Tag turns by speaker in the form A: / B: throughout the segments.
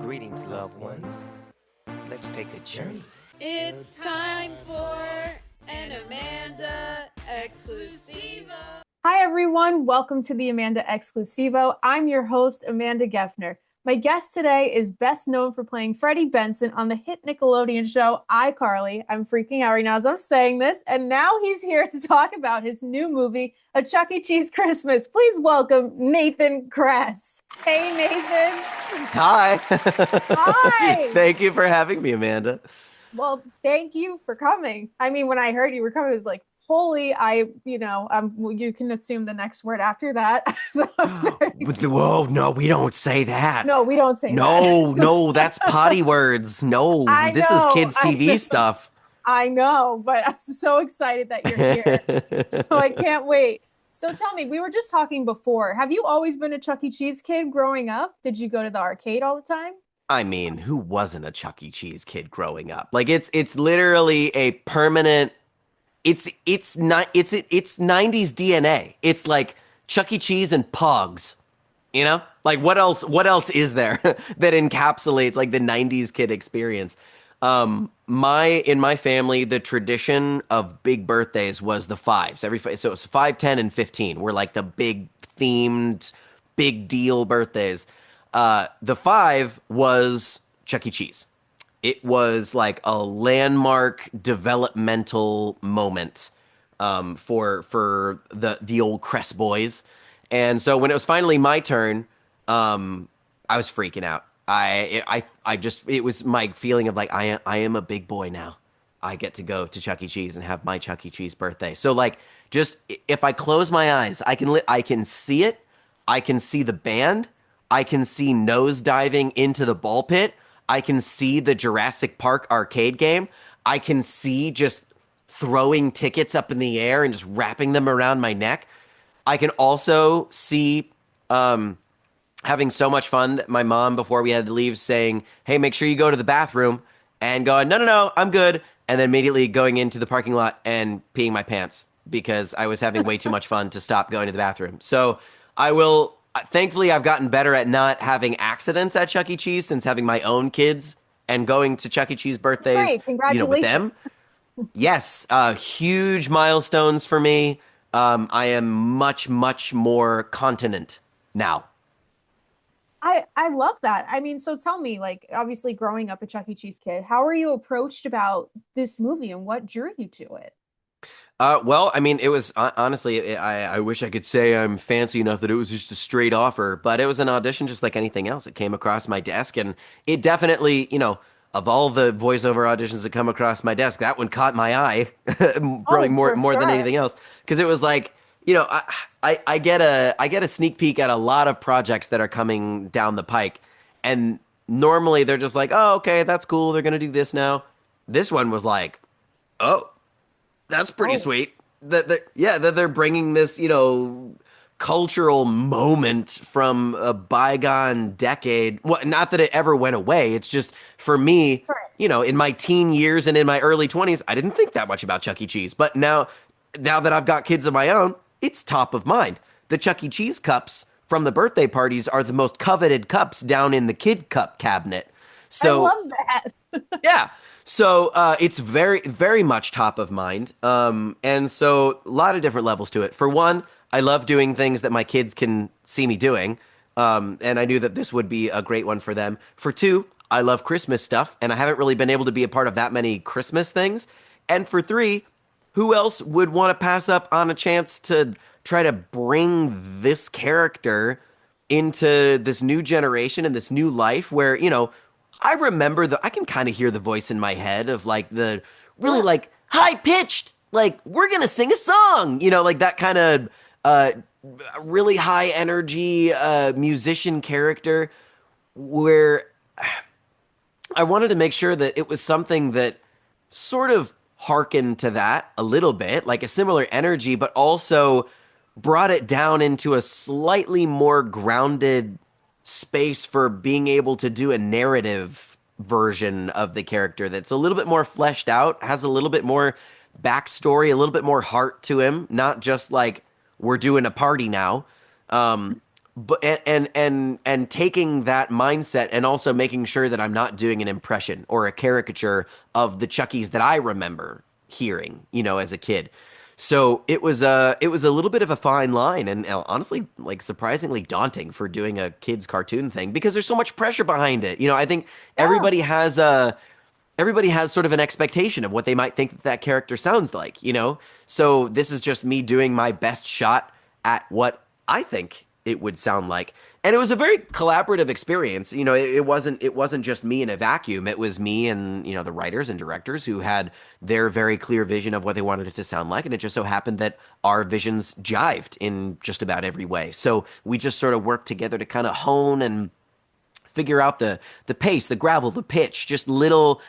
A: Greetings, loved ones. Let's take a journey.
B: It's time for an Amanda Exclusivo.
C: Hi, everyone. Welcome to the Amanda Exclusivo. I'm your host, Amanda Geffner. My guest today is best known for playing Freddie Benson on the hit Nickelodeon show iCarly. I'm freaking out right now as I'm saying this. And now he's here to talk about his new movie, A Chuck E. Cheese Christmas. Please welcome Nathan Kress. Hey, Nathan.
D: Hi.
C: Hi.
D: Thank you for having me, Amanda.
C: Well, thank you for coming. I mean, when I heard you were coming, it was like, holy, you can assume the next word after that.
D: Whoa, no, we don't say that.
C: No, we don't say that.
D: No, that's potty words. No, this is kids' TV stuff.
C: I know, but I'm so excited that you're here. So I can't wait. So tell me, we were just talking before. Have you always been a Chuck E. Cheese kid growing up? Did you go to the arcade all the time?
D: I mean, who wasn't a Chuck E. Cheese kid growing up? Like it's literally a permanent. It's not it's 90s DNA. It's like Chuck E. Cheese and Pogs. You know? Like what else is there that encapsulates like the 90s kid experience? In my family, the tradition of big birthdays was the fives. So it was 5, 10, and 15 were like the big themed, big deal birthdays. The 5 was Chuck E. Cheese. It was like a landmark developmental moment for the old Kress boys. And so when it was finally my turn, I was freaking out. It was my feeling of like I am a big boy now. I get to go to Chuck E. Cheese and have my Chuck E. Cheese birthday. So like just if I close my eyes, I can see it. I can see the band. I can see nose diving into the ball pit. I can see the Jurassic Park arcade game. I can see just throwing tickets up in the air and just wrapping them around my neck. I can also see having so much fun that my mom, before we had to leave, saying, hey, make sure you go to the bathroom, and going, no, I'm good. And then immediately going into the parking lot and peeing my pants because I was having way too much fun to stop going to the bathroom. So thankfully, I've gotten better at not having accidents at Chuck E. Cheese since having my own kids and going to Chuck E. Cheese birthdays, with them. Yes, huge milestones for me. I am much, much more continent now.
C: I love that. I mean, so tell me, like, obviously growing up a Chuck E. Cheese kid, how were you approached about this movie and what drew you to it?
D: Well, I mean, it was honestly, I wish I could say I'm fancy enough that it was just a straight offer, but it was an audition just like anything else. It came across my desk, and it definitely, of all the voiceover auditions that come across my desk, that one caught my eye, probably more than anything else, because it was like, I get a sneak peek at a lot of projects that are coming down the pike, and normally they're just like, oh, okay, that's cool, they're gonna do this now. This one was like, oh. That's pretty sweet. That they're bringing this, cultural moment from a bygone decade. Well, not that it ever went away. It's just for me, in my teen years and in my early 20s, I didn't think that much about Chuck E. Cheese. But now that I've got kids of my own, it's top of mind. The Chuck E. Cheese cups from the birthday parties are the most coveted cups down in the kid cup cabinet. So
C: I love that.
D: Yeah. So it's very, very much top of mind. And so a lot of different levels to it. For one, I love doing things that my kids can see me doing. And I knew that this would be a great one for them. For two, I love Christmas stuff, and I haven't really been able to be a part of that many Christmas things. And for three, who else would want to pass up on a chance to try to bring this character into this new generation and this new life where, I remember I can kind of hear the voice in my head of like the really like high pitched, like we're going to sing a song, like that kind of really high energy musician character where I wanted to make sure that it was something that sort of hearkened to that a little bit, like a similar energy, but also brought it down into a slightly more grounded space for being able to do a narrative version of the character that's a little bit more fleshed out, has a little bit more backstory, a little bit more heart to him, not just like we're doing a party now. but and taking that mindset and also making sure that I'm not doing an impression or a caricature of the Chuckies that I remember hearing, as a kid. So it was a little bit of a fine line, and honestly, like, surprisingly daunting for doing a kids cartoon thing because there's so much pressure behind it. I think
C: Yeah.
D: everybody has sort of an expectation of what they might think that character sounds like. So this is just me doing my best shot at what I think it would sound like. And it was a very collaborative experience. It wasn't just me in a vacuum. It was me and, the writers and directors who had their very clear vision of what they wanted it to sound like. And it just so happened that our visions jived in just about every way. So we just sort of worked together to kind of hone and figure out the pace, the gravel, the pitch, just little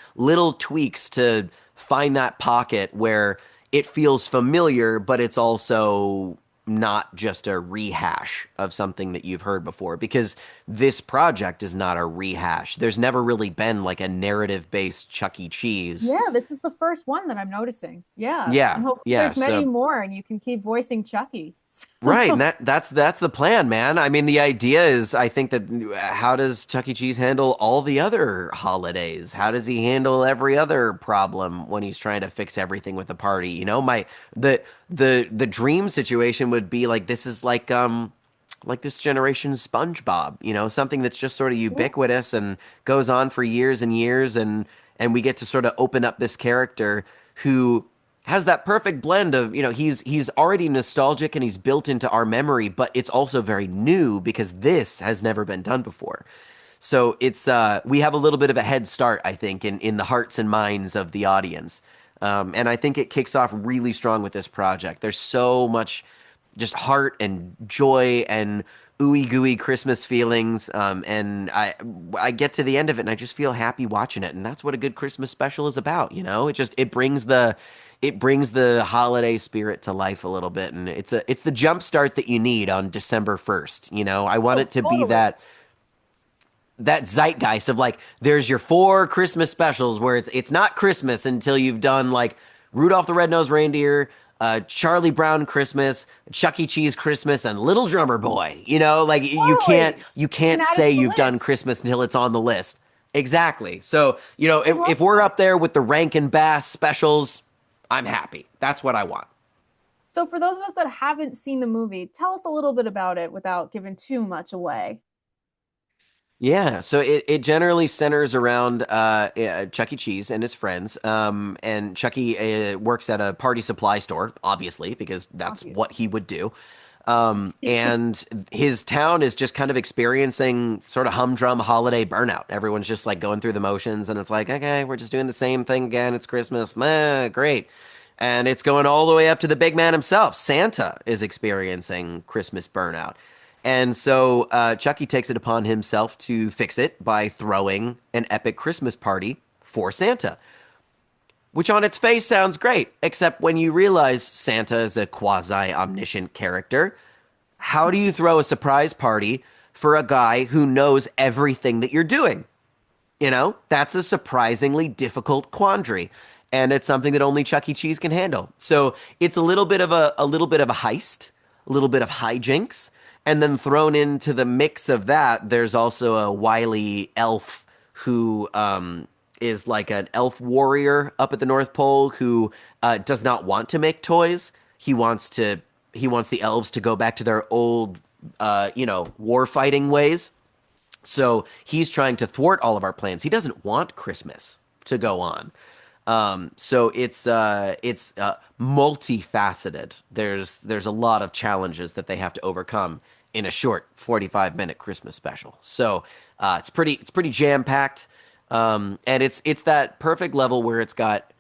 D: tweaks to find that pocket where it feels familiar, but it's also not just a rehash of something that you've heard before, because this project is not a rehash. There's never really been like a narrative based Chuck E. Cheese.
C: Yeah, this is the first one that I'm noticing. Yeah.
D: Yeah,
C: And hopefully
D: yeah.
C: there's many
D: So
C: more and you can keep voicing Chucky.
D: right, and that's the plan, man. I mean, the idea is, I think that how does Chuck E. Cheese handle all the other holidays? How does he handle every other problem when he's trying to fix everything with the party? The dream situation would be like, this is like this generation's SpongeBob, something that's just sort of
C: Yeah.
D: ubiquitous and goes on for years and years, and we get to sort of open up this character who has that perfect blend of, he's already nostalgic and he's built into our memory, but it's also very new because this has never been done before. So it's we have a little bit of a head start, I think, in the hearts and minds of the audience. And I think it kicks off really strong with this project. There's so much just heart and joy and ooey gooey Christmas feelings. And I get to the end of it and I just feel happy watching it. And that's what a good Christmas special is about. It brings the holiday spirit to life a little bit, and it's the jump start that you need on December 1st. I want
C: Oh,
D: it to be
C: totally.
D: that zeitgeist of, like, there's your four Christmas specials where it's not Christmas until you've done, like, Rudolph the Red-Nosed Reindeer, Charlie Brown Christmas, Chuck E. Cheese Christmas, and Little Drummer Boy. Like, you can't
C: Totally.
D: you
C: You can
D: can't
C: add it
D: say
C: to the
D: you've done
C: list.
D: Christmas until it's on the list. Exactly. So,
C: I
D: if,
C: love
D: if we're
C: that.
D: up there with the Rankin Bass specials, I'm happy. That's what I want.
C: So for those of us that haven't seen the movie, tell us a little bit about it without giving too much away.
D: Yeah, so it generally centers around Chuck E. Cheese and his friends. And Chucky works at a party supply store, obviously, because that's what
C: Obviously.
D: he would do. And his town is just kind of experiencing sort of humdrum holiday burnout. Everyone's just like going through the motions, and it's like, okay, we're just doing the same thing again. It's Christmas, meh, great. And it's going all the way up to the big man himself. Santa is experiencing Christmas burnout. And so Chucky takes it upon himself to fix it by throwing an epic Christmas party for Santa, which on its face sounds great, except when you realize Santa is a quasi omniscient character. How do you throw a surprise party for a guy who knows everything that you're doing? That's a surprisingly difficult quandary. And it's something that only Chuck E. Cheese can handle. So it's a little bit of a heist, a little bit of hijinks, and then thrown into the mix of that, there's also a wily elf who is like an elf warrior up at the North Pole who does not want to make toys. He wants the elves to go back to their old war fighting ways. So he's trying to thwart all of our plans. He doesn't want Christmas to go on. So it's multifaceted. There's a lot of challenges that they have to overcome in a short 45-minute Christmas special. So it's pretty jam packed, and it's that perfect level where it's got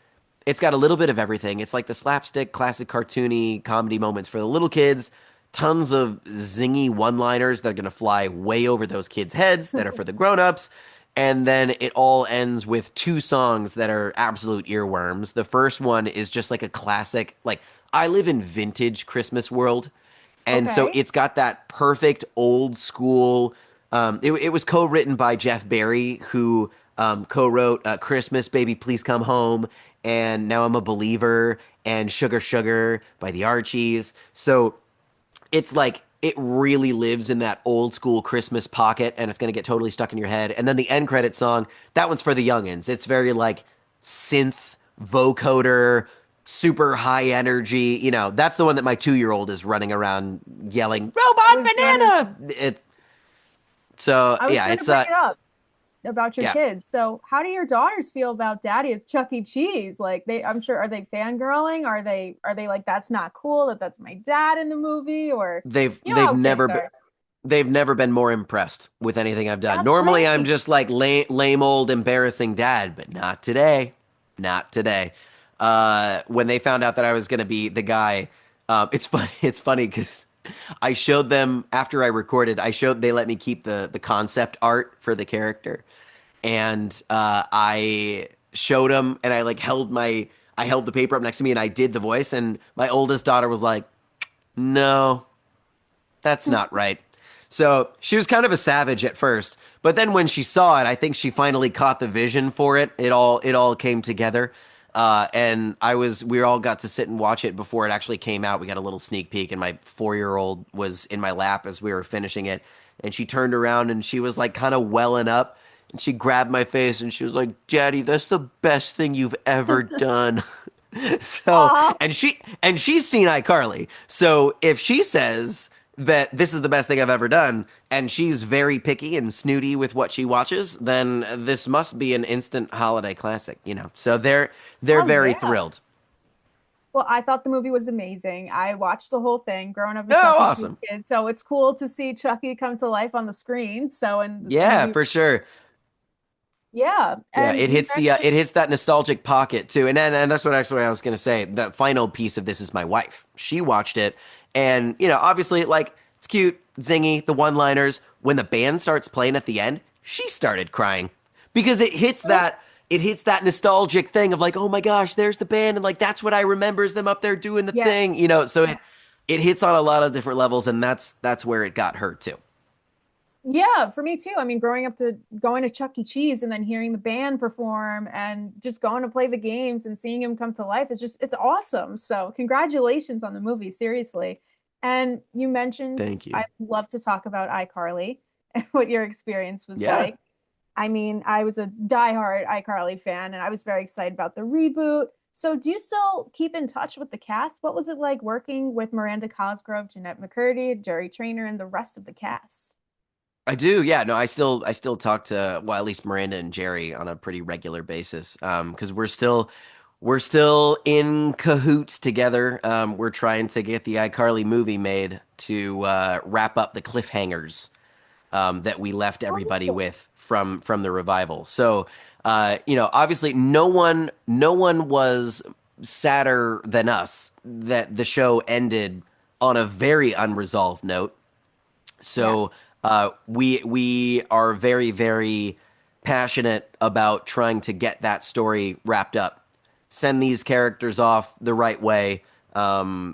D: a little bit of everything. It's like the slapstick, classic cartoony comedy moments for the little kids, tons of zingy one-liners that are going to fly way over those kids' heads that are for the grown-ups. And then it all ends with two songs that are absolute earworms. The first one is just like a classic, like, I live in vintage Christmas world. And so
C: Okay.
D: it's got that perfect old school. It was co-written by Jeff Barry, who co-wrote "Christmas, Baby, Please Come Home," and "Now I'm a Believer," and "Sugar Sugar" by the Archies. So it really lives in that old school Christmas pocket, and it's going to get totally stuck in your head. And then the end credit song, that one's for the youngins. It's very like synth, vocoder, super high energy. That's the one that my 2-year-old is running around yelling,
C: I
D: "Robot
C: was gonna
D: banana!" So
C: I was
D: yeah,
C: gonna bring it up about your
D: yeah.
C: kids. So how do your daughters feel about Daddy as Chuck E. Cheese? Like I'm sure, are they fangirling? Are they like, that's not cool that that's my dad in the movie? Or
D: They've
C: you know
D: they've
C: how kids
D: never been
C: are.
D: they've never been more impressed with anything I've done.
C: That's
D: Normally, I'm
C: great.
D: just like lame old embarrassing dad, but not today. Not today. When they found out that I was going to be the guy, it's funny. It's funny because I showed them after I recorded. They let me keep the concept art for the character, and I showed them, and I like I held the paper up next to me, and I did the voice, and my oldest daughter was like, "No, that's not right." So she was kind of a savage at first, but then when she saw it, I think she finally caught the vision for it. It all came together, and we all got to sit and watch it before it actually came out. We got a little sneak peek, and my 4-year-old was in my lap as we were finishing it, and she turned around and she was like kind of welling up, and she grabbed my face and she was like, "Daddy, that's the best thing you've ever done." So,
C: Aw.
D: and she's seen iCarly. So if she says that this is the best thing I've ever done, and she's very picky and snooty with what she watches, then this must be an instant holiday classic. So they're
C: Oh
D: very
C: yeah.
D: thrilled.
C: Well, I thought the movie was amazing. I watched the whole thing growing up a
D: Oh,
C: Chuck E. Cheese
D: awesome.
C: kid. So it's cool to see Chucky come to life on the screen. So and the
D: Yeah,
C: movie,
D: for sure.
C: yeah.
D: Yeah,
C: And you mentioned
D: it hits that nostalgic pocket too, and that's what actually I was gonna say. The final piece of this is my wife. She watched it, and obviously, like it's cute, zingy, the one-liners. When the band starts playing at the end, she started crying because it hits that nostalgic thing of like, oh my gosh, there's the band, and like that's what I remember is them up there doing the thing.
C: yes.
D: So it hits on a lot of different levels, and that's where it got her too.
C: Yeah, for me too. I mean, growing up to going to Chuck E. Cheese and then hearing the band perform and just going to play the games and seeing him come to life, it's awesome. So, congratulations on the movie, seriously. And you mentioned
D: Thank you.
C: I'd love to talk about iCarly and what your experience was
D: Yeah.
C: like. I mean, I was a diehard iCarly fan and I was very excited about the reboot. So, do you still keep in touch with the cast? What was it like working with Miranda Cosgrove, Jeanette McCurdy, Jerry Trainer, and the rest of the cast?
D: I do, yeah. No, I still talk to, well, at least Miranda and Jerry on a pretty regular basis. Because we're still in cahoots together. We're trying to get the iCarly movie made to wrap up the cliffhangers that we left everybody
C: Oh,
D: with from the revival. So, obviously, no one was sadder than us that the show ended on a very unresolved note. So
C: yes.
D: we are very very passionate about trying to get that story wrapped up, send these characters off the right way,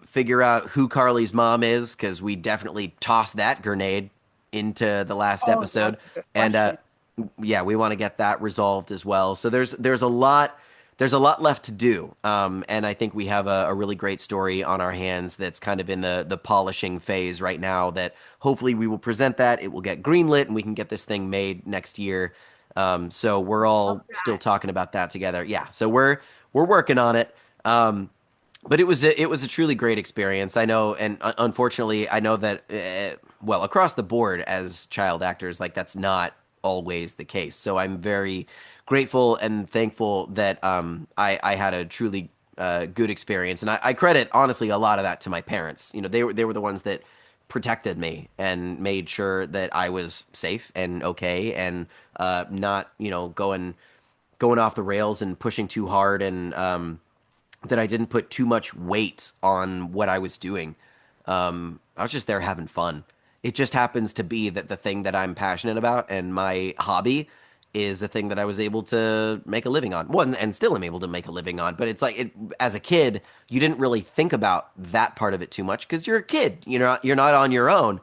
D: figure out who Carly's mom is because we definitely tossed that grenade into the last
C: Oh,
D: episode,
C: that's a good
D: and
C: question.
D: yeah, we want to get that resolved as well. So there's a lot left to do, and I think we have a really great story on our hands that's kind of in the polishing phase right now. That hopefully we will present that it will get greenlit and we can get this thing made next year. So we're
C: Love
D: all still
C: that.
D: talking about that together. Yeah, so we're working on it. But it was a truly great experience. I know, and unfortunately, I know that well across the board as child actors, like that's not always the case. So I'm very grateful and thankful that I had a truly good experience, and I credit honestly a lot of that to my parents. They were the ones that protected me and made sure that I was safe and okay and not going off the rails and pushing too hard and that I didn't put too much weight on what I was doing. I was just there having fun. It just happens to be that the thing that I'm passionate about and my hobby is a thing that I was able to make a living on. One, and still am able to make a living on. But it's like as a kid, you didn't really think about that part of it too much because you're a kid. You're not on your own.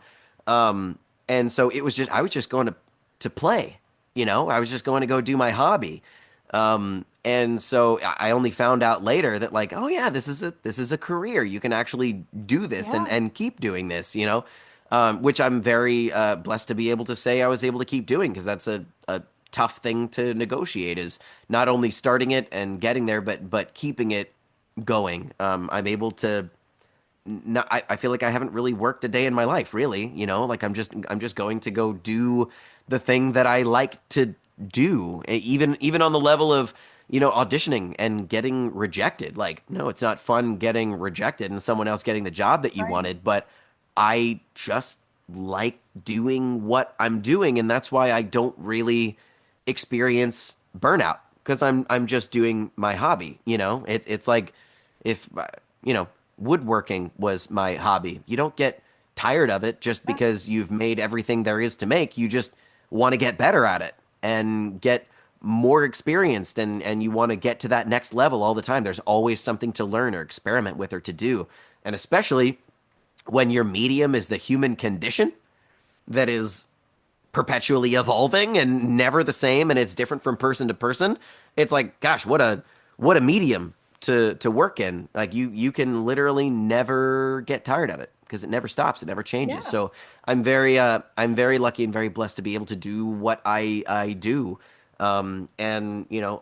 D: And so I was just going to play. I was just going to go do my hobby. And so I only found out later that like, oh yeah, this is a career. You can actually do this and
C: Yeah.
D: and keep doing this. which I'm very blessed to be able to say I was able to keep doing because that's a tough thing to negotiate is not only starting it and getting there, but keeping it going. I'm able to. Not, I feel like I haven't really worked a day in my life, really. Like I'm just going to go do the thing that I like to do, even on the level of auditioning and getting rejected. Like, no, it's not fun getting rejected and someone else getting the job that you
C: Right.
D: wanted, but I just like doing what I'm doing, and that's why I don't really experience burnout because I'm just doing my hobby. It's like if you know woodworking was my hobby. You don't get tired of it just
C: Yeah.
D: because you've made everything there is to make. You just want to get better at it and get more experienced and you want to get to that next level all the time. There's always something to learn or experiment with or to do. And especially when your medium is the human condition that is perpetually evolving and never the same and it's different from person to person. It's like, gosh, what a medium to work in. Like you can literally never get tired of it because it never stops, it never changes.
C: Yeah.
D: So I'm very lucky and very blessed to be able to do what I do. And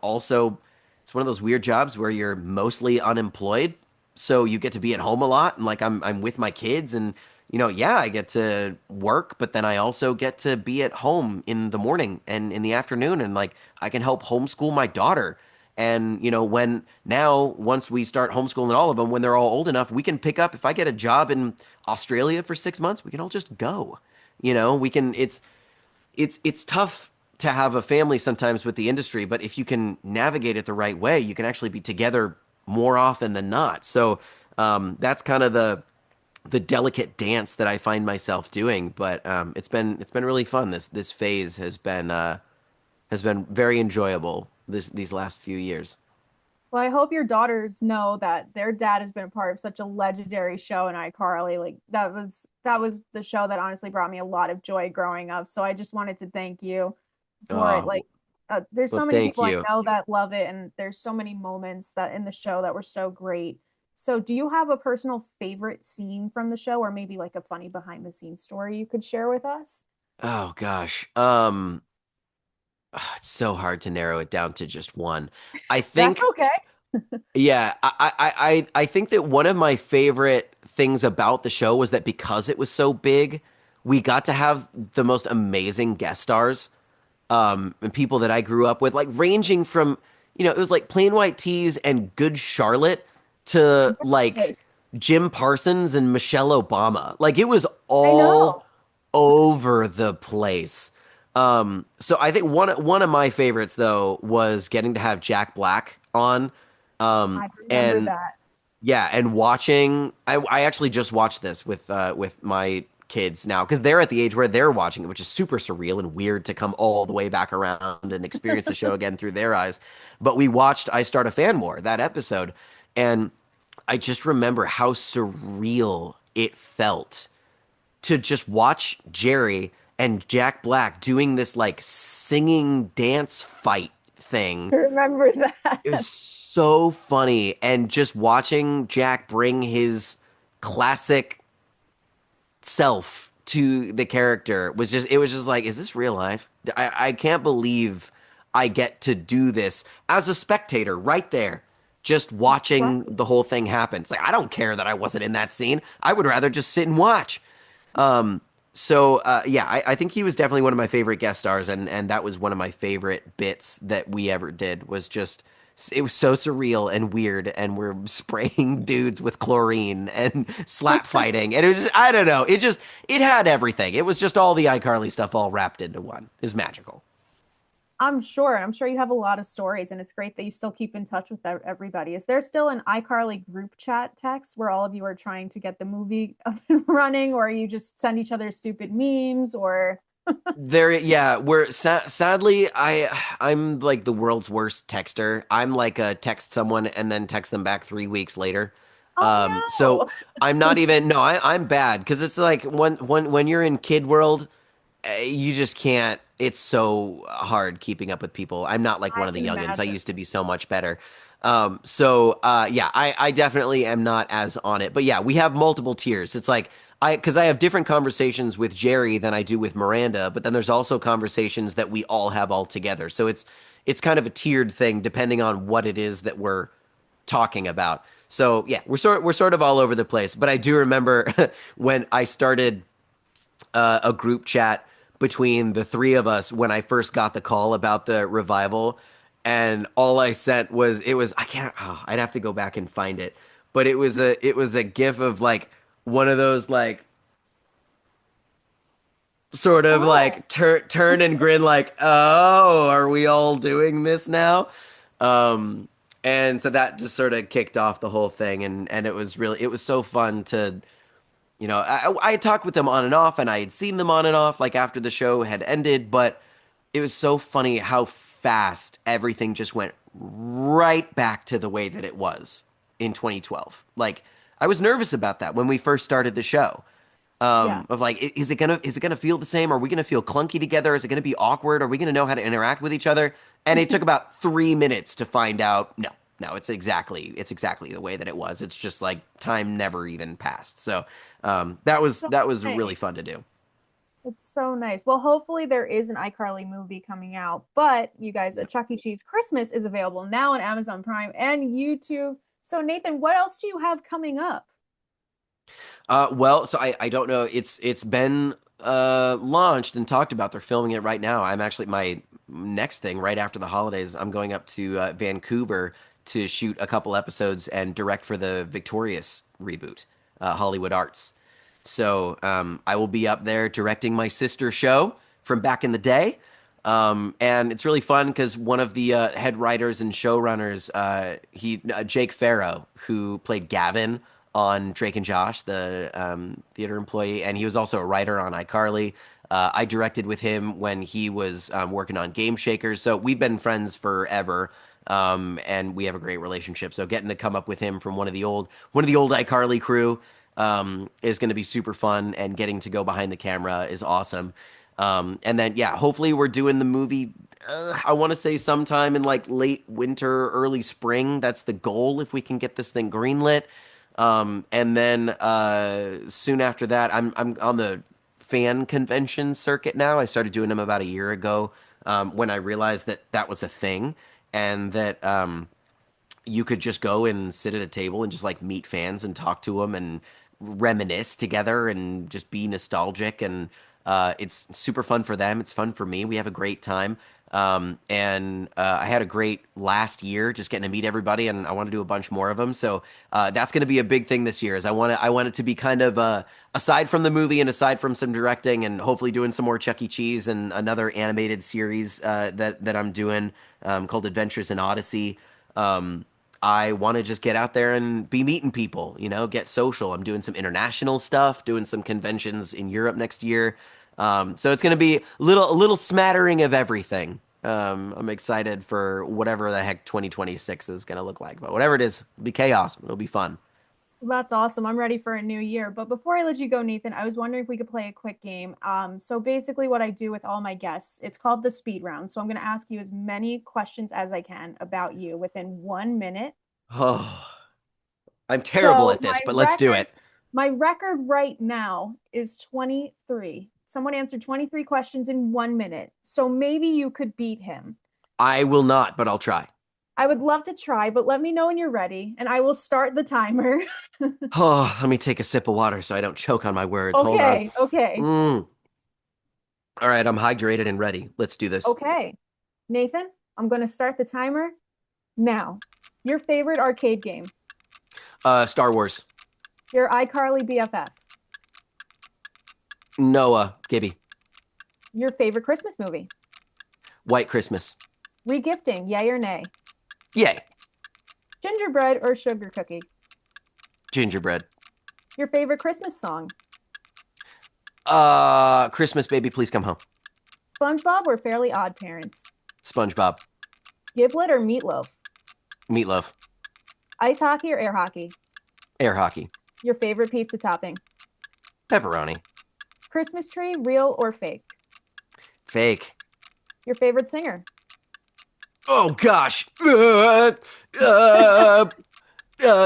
D: also it's one of those weird jobs where you're mostly unemployed, so you get to be at home a lot and like I'm with my kids and yeah, I get to work, but then I also get to be at home in the morning and in the afternoon and like I can help homeschool my daughter. And when now once we start homeschooling all of them when they're all old enough, we can pick up if I get a job in Australia for 6 months, we can all just go. We can it's tough to have a family sometimes with the industry, but if you can navigate it the right way, you can actually be together more often than not. So that's kind of the delicate dance that I find myself doing. But it's been really fun. This phase has been very enjoyable these last few years.
C: Well, I hope your daughters know that their dad has been a part of such a legendary show in iCarly. Like that was the show that honestly brought me a lot of joy growing up. So I just wanted to thank you for it.
D: Oh,
C: Like there's
D: well,
C: so many
D: thank
C: people I
D: you.
C: know that love it, and there's so many moments that in the show that were so great. So do you have a personal favorite scene from the show, or maybe like a funny behind the scenes story you could share with us?
D: Oh gosh. It's so hard to narrow it down to just one. I
C: That's
D: think
C: okay.
D: Yeah, I think that one of my favorite things about the show was that because it was so big, we got to have the most amazing guest stars, and people that I grew up with, like ranging from, it was like Plain White Tees and Good Charlotte to like
C: Yes,
D: Jim Parsons and Michelle Obama. Like it was
C: I
D: all
C: know.
D: over the place. So I think one of my favorites though was getting to have Jack Black on.
C: I remember
D: And
C: that.
D: yeah, and watching, I actually just watched this with my kids now because they're at the age where they're watching it, which is super surreal and weird to come all the way back around and experience the show again through their eyes. But we watched I Start a Fan War, that episode, and I just remember how surreal it felt to just watch Jerry and Jack Black doing this like singing dance fight thing.
C: I remember
D: It was
C: that.
D: so funny. And just watching Jack bring his classic self to the character it was just like, is this real life? I can't believe I get to do this as a spectator right there, just watching
C: Right.
D: the whole thing happen. It's like, I don't care that I wasn't in that scene. I would rather just sit and watch. So yeah, I think he was definitely one of my favorite guest stars, and that was one of my favorite bits that we ever did. Was just it was so surreal and weird, and we're spraying dudes with chlorine and slap fighting, and it was just, I don't know, it had everything. It was just all the iCarly stuff all wrapped into one. It was magical.
C: I'm sure. And I'm sure you have a lot of stories, and it's great that you still keep in touch with everybody. Is there still an iCarly group chat text where all of you are trying to get the movie up and running, or you just send each other stupid memes, or
D: There, yeah, we're sadly I'm like the world's worst texter. I'm like a text someone and then text them back 3 weeks later. So
C: oh
D: I'm not even no, I'm bad because it's like when you're in kid world, you just can't. It's so hard keeping up with people. I'm not like one
C: I
D: of the
C: can
D: youngins. I
C: imagine.
D: used to be so much better. Yeah, I definitely am not as on it. But yeah, we have multiple tiers. It's like because I have different conversations with Jerry than I do with Miranda, but then there's also conversations that we all have all together. So it's kind of a tiered thing depending on what it is that we're talking about. So yeah, we're sort of all over the place. But I do remember when I started a group chat between the three of us when I first got the call about the revival, and all I sent was I can't I'd have to go back and find it, but it was a gif of like one of those like sort of
C: Oh,
D: like turn and grin like, oh, are we all doing this now? Um, and so that just sort of kicked off the whole thing, and it was so fun to I had talked with them on and off, and I had seen them on and off, like after the show had ended, but it was so funny how fast everything just went right back to the way that it was in 2012. Like, I was nervous about that when we first started the show.
C: yeah.
D: Of like, is it gonna feel the same? Are we gonna feel clunky together? Is it gonna be awkward? Are we gonna know how to interact with each other? And it took about 3 minutes to find out. No, it's exactly the way that it was. It's just like time never even passed. So that was
C: So
D: that was really fun to
C: nice.
D: do.
C: It's so nice. Well, hopefully there is an iCarly movie coming out. But you guys, a
D: Yeah.
C: Chuck E. Cheese Christmas is available now on Amazon Prime and YouTube. So Nathan, what else do you have coming up?
D: Well, so I don't know. It's been launched and talked about. They're filming it right now. I'm actually my next thing right after the holidays. I'm going up to Vancouver to shoot a couple episodes and direct for the Victorious reboot, Hollywood Arts. So I will be up there directing my sister show from back in the day. And it's really fun because one of the head writers and showrunners, Jake Farrow, who played Gavin on Drake and Josh, the theater employee, and he was also a writer on iCarly. I directed with him when he was working on Game Shakers, so we've been friends forever, and we have a great relationship. So getting to come up with him from one of the old iCarly crew is going to be super fun, and getting to go behind the camera is awesome. And then yeah, hopefully we're doing the movie. I want to say sometime in like late winter, early spring. That's the goal if we can get this thing greenlit. And then soon after that, I'm on the fan convention circuit now. I started doing them about a year ago when I realized that that was a thing, and that you could just go and sit at a table and just like meet fans and talk to them and reminisce together and just be nostalgic. And it's super fun for them. It's fun for me. We have a great time. And I had a great last year just getting to meet everybody, and I want to do a bunch more of them. So that's going to be a big thing this year. Is I want it to be kind of aside from the movie and aside from some directing, and hopefully doing some more Chuck E. Cheese and another animated series that I'm doing called Adventures in Odyssey. I want to just get out there and be meeting people, get social. I'm doing some international stuff, doing some conventions in Europe next year. So it's going to be a little smattering of everything. I'm excited for whatever the heck 2026 is going to look like. But whatever it is, it'll be chaos. It'll be fun.
C: That's awesome. I'm ready for a new year. But before I let you go, Nathan, I was wondering if we could play a quick game. So basically what I do with all my guests, it's called the speed round. So I'm going to ask you as many questions as I can about you within 1 minute.
D: Oh, I'm terrible
C: So
D: at this, but let's do it.
C: my record right now is 23. Someone answered 23 questions in 1 minute. So maybe you could beat him.
D: I will not, but I'll try.
C: I would love to try, but let me know when you're ready and I will start the timer.
D: Oh, let me take a sip of water so I don't choke on my words. Hold on.
C: Okay, okay,
D: Mm. All right, I'm hydrated and ready. Let's do this.
C: okay. Nathan, I'm going to start the timer now. Your favorite arcade game,
D: Star Wars.
C: your iCarly BFF,
D: Noah. Gibby.
C: your favorite Christmas movie,
D: White Christmas.
C: regifting, yay or nay,
D: Yay.
C: gingerbread or sugar cookie,
D: Gingerbread.
C: your favorite Christmas song,
D: Christmas baby, please come home.
C: SpongeBob or Fairly Odd Parents,
D: SpongeBob.
C: Giblet or Meatloaf,
D: Meatloaf.
C: ice hockey or air hockey,
D: Air hockey.
C: your favorite pizza topping,
D: Pepperoni.
C: Christmas tree, real or fake,
D: Fake.
C: Your favorite singer?
D: Oh gosh.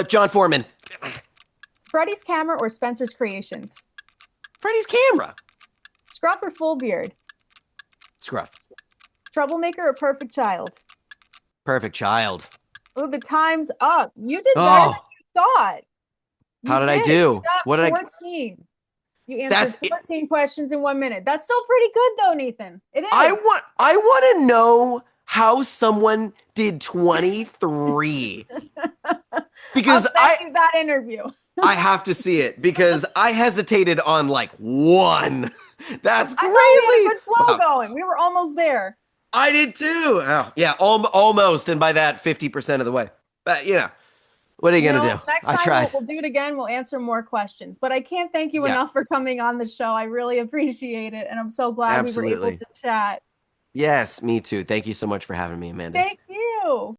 D: John Foreman.
C: Freddie's camera or Spencer's creations?
D: Freddie's camera.
C: Scruff or full beard?
D: Scruff.
C: Troublemaker or perfect child?
D: Perfect child.
C: Oh, the time's up. You did better than
D: Oh,
C: you thought.
D: how
C: You
D: did I
C: did.
D: do?
C: You got
D: What did I?
C: 14. You
D: That's
C: answered 14 questions in 1 minute. That's still pretty good though, Nathan. It is.
D: I want to know how someone did 23 because
C: I'll send you that interview.
D: I have to see it because I hesitated on like one. That's
C: I
D: crazy.
C: thought we had a good flow
D: Wow.
C: going. We were almost there.
D: I did too. Oh, yeah, almost, and by that 50% of the way. But what are you gonna do?
C: Next
D: I
C: time
D: tried.
C: we'll do it again. We'll answer more questions. But I can't thank you
D: Yeah.
C: enough for coming on the show. I really appreciate it. And I'm so glad we were able
D: Absolutely.
C: to chat.
D: Yes, me too. Thank you so much for having me, Amanda.
C: Thank you.